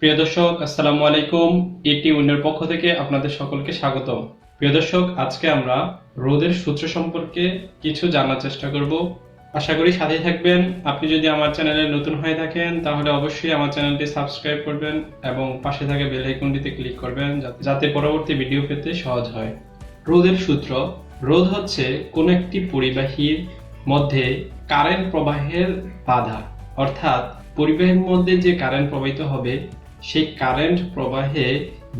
প্রিয় দর্শক, আসসালামু আলাইকুম। এটি উইনের পক্ষ থেকে আপনাদের সকলকে স্বাগতম। প্রিয় দর্শক, আজকে আমরা রোধের সূত্র সম্পর্কে কিছু জানার চেষ্টা করব। আশা করি সাথেই থাকবেন। আপনি যদি আমার চ্যানেলে নতুন হয়ে থাকেন তাহলে অবশ্যই আমার চ্যানেলটি সাবস্ক্রাইব করবেন এবং পাশে থাকা বেল আইকনটিতে ক্লিক করবেন যাতে পরবর্তী ভিডিও পেতে সহজ হয়। রোধের সূত্র। রোধ হচ্ছে কোনো একটি পরিবাহীর মধ্যে কারেন্ট প্রবাহের বাধা, অর্থাৎ পরিবাহীর মধ্যে যে কারেন্ট প্রবাহিত হবে সেই কারেন্ট প্রবাহে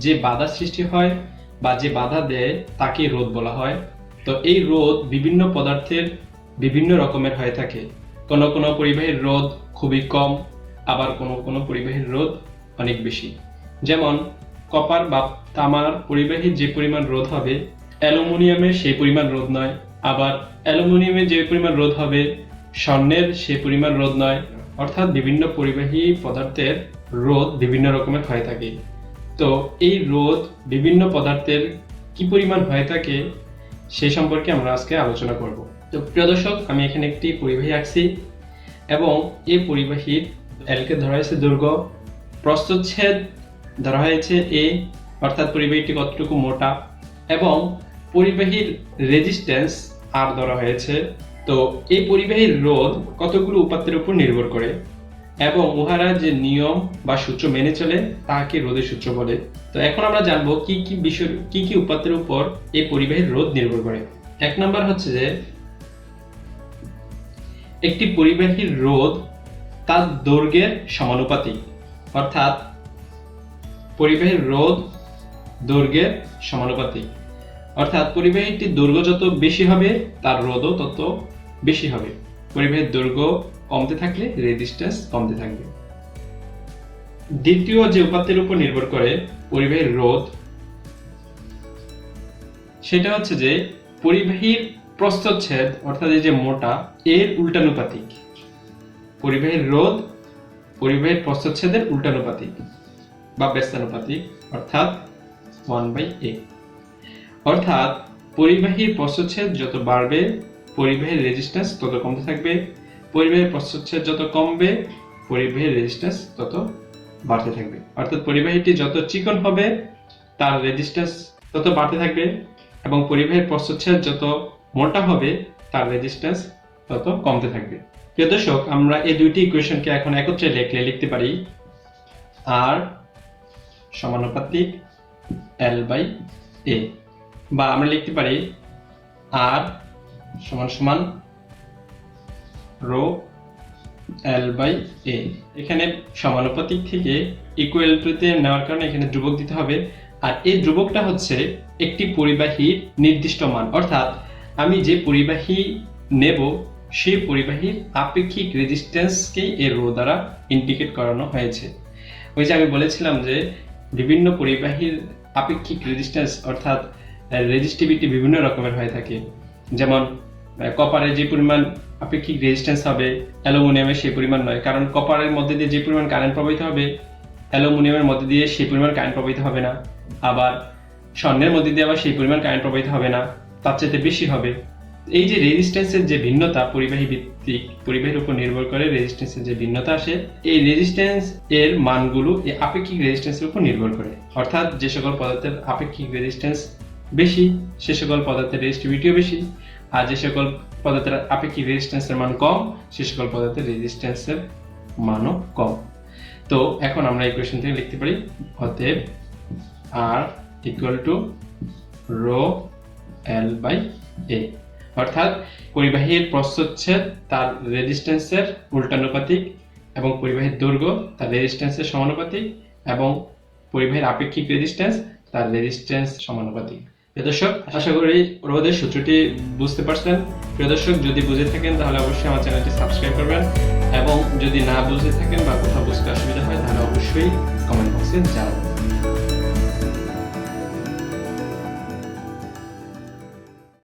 যে বাধা সৃষ্টি হয় বা যে বাধা দেয় তাকে রোধ বলা হয়। তো এই রোধ বিভিন্ন পদার্থের বিভিন্ন রকমের হয়ে থাকে। কোনো কোনো পরিবাহীর রোধ খুবই কম, আবার কোনো কোনো পরিবাহীর রোধ অনেক বেশি। যেমন কপার বা তামার পরিবাহীর যে পরিমাণ রোধ হবে অ্যালুমিনিয়ামের সেই পরিমাণ রোধ নয়, আবার অ্যালুমিনিয়ামের যে পরিমাণ রোধ হবে স্বর্ণের সেই পরিমাণ রোধ নয়। অর্থাৎ বিভিন্ন পরিবাহী পদার্থের রোধ বিভিন্ন রকমের হয়ে থাকে। তো এই রোধ বিভিন্ন পদার্থের কি পরিমাণ হয়ে থাকে সেই সম্পর্কে আমরা আজকে আলোচনা করব। তো প্রিয় দর্শক, আমি এখানে একটি পরিবাহী আঁকছি এবং এই পরিবাহীর এলকে ধরা হয়েছে দৈর্ঘ্য, প্রস্থচ্ছেদ ধরা হয়েছে এ, অর্থাৎ পরিবাহীটি কতটুকু মোটা, এবং পরিবাহীর রেজিস্ট্যান্স আর ধরা হয়েছে। তো এই পরিবাহীর রোধ কতগুলো উপাত্তের উপর নির্ভর করে এবং উহারা যে নিয়ম বা সূত্র মেনে চলে তাকে রোধের সূত্র বলে। তো এখন আমরা জানবো কি কি বিষয় কি কি উপাত্তের উপর এই পরিবাহীর রোধ নির্ভর করে। এক নাম্বার হচ্ছে যে একটি পরিবাহীর রোধ তার দৈর্ঘ্যের সমানুপাতিক, অর্থাৎ পরিবাহীর রোধ দৈর্ঘ্যের সমানুপাতিক, অর্থাৎ পরিবাহীটির দৈর্ঘ্য যত বেশি হবে তার রোধও তত বেশি হবে। পরিবাহীর দৈর্ঘ্য কমতে থাকলে রেজিস্ট্যান্স কমতে থাকবে। দ্বিতীয় যে উপাত্তের উপর নির্ভর করে পরিবাহীর রোধ, সেটা হচ্ছে যে পরিবাহীর প্রস্থচ্ছেদ, অর্থাৎ এই যে মোটা, এর উল্টানুপাতিক। পরিবাহীর রোধ পরিবাহীর প্রস্থচ্ছেদের উল্টানুপাতিক বা ব্যস্তানুপাতিক, অর্থাৎ 1/a। অর্থাৎ পরিবাহীর প্রস্থচ্ছেদ যত বাড়বে পরিবাহীর রেজিস্ট্যান্স তত কমতে থাকবে, পরিবাহীর প্রস্থচ্ছেদ যত কমবে পরিবাহীর রেজিস্ট্যান্স তত বাড়তে থাকবে। অর্থাৎ পরিবাহীটি যত চিকন হবে তার রেজিস্ট্যান্স তত বাড়তে থাকবে এবং পরিবাহীর প্রস্থচ্ছেদ যত মোটা হবে তার রেজিস্ট্যান্স তত কমতে থাকবে। প্রিয় দর্শক, আমরা এই দুইটি ইকুয়েশনকে এখন একত্রে লিখতে পারি আর সমানুপাতিক L/A, বা আমরা লিখতে পারি আর সমান সমান রো L/A। এখানে সমানুপাতিক থেকে ইকুয়াল টুতে নেওয়ার কারণে এখানে ধ্রুবক দিতে হবে, আর এই ধ্রুবকটা হচ্ছে একটি পরিবাহীর নির্দিষ্ট মান, অর্থাৎ আমি যে পরিবাহী নেব সেই পরিবাহীর আপেক্ষিক রেজিস্ট্যান্সকেই এর রো দ্বারা ইন্ডিকেট করানো হয়েছে। ওই যে আমি বলেছিলাম যে বিভিন্ন পরিবাহীর আপেক্ষিক রেজিস্ট্যান্স অর্থাৎ রেজিস্টিভিটি বিভিন্ন রকমের হয়ে থাকে। যেমন কপারের যে পরিমাণ আপেক্ষিক রেজিস্ট্যান্স হবে অ্যালুমিনিয়ামের সেই পরিমাণ নয়, কারণ কপারের মধ্যে দিয়ে যে পরিমাণ কারেন্ট প্রবাহিত হবে অ্যালুমিনিয়ামের মধ্যে দিয়ে সেই পরিমাণ কারেন্ট প্রবাহিত হবে না, আবার স্বর্ণের মধ্যে দিয়ে আবার সেই পরিমাণ কারেন্ট প্রবাহিত হবে না, তার চাইতে বেশি হবে। এই যে রেজিস্ট্যান্সের যে ভিন্নতা পরিবাহী ভিত্তিক, পরিবাহীর উপর নির্ভর করে রেজিস্ট্যান্সের যে ভিন্নতা আসে, এই রেজিস্ট্যান্স এর মানগুলো এই আপেক্ষিক রেজিস্ট্যান্সের উপর নির্ভর করে। অর্থাৎ যে সকল পদার্থের আপেক্ষিক রেজিস্ট্যান্স বেশি সে সকল পদার্থের রেজিস্টিভিটিও বেশি, আর যে সকল পদার্থের আপেক্ষিক রেজিস্ট্যান্সের মান কম সে সকল পদার্থের রেজিস্ট্যান্সের মানও কম। তো এখন আমরা ইকুয়েশন থেকে লিখতে পারি অতএব R = রো L/A, অর্থাৎ পরিবাহীর প্রস্থচ্ছেদ তার রেজিস্ট্যান্সের উল্টানুপাতিক এবং পরিবাহীর দৈর্ঘ্য তার রেজিস্ট্যান্সের সমানুপাতিক এবং পরিবাহীর আপেক্ষিক রেজিস্ট্যান্স তার রেজিস্ট্যান্স সমানুপাতিক। প্রিয় দর্শক, আশা করি রোধের সূত্রটি বুঝতে পারছেন। প্রিয় দর্শক, যদি বুঝে থাকেন তাহলে অবশ্যই আমার চ্যানেলটি সাবস্ক্রাইব করবেন এবং যদি না বুঝে থাকেন বা কোথাও বুঝতে অসুবিধা হয় তাহলে অবশ্যই কমেন্ট বক্সে জানাবেন।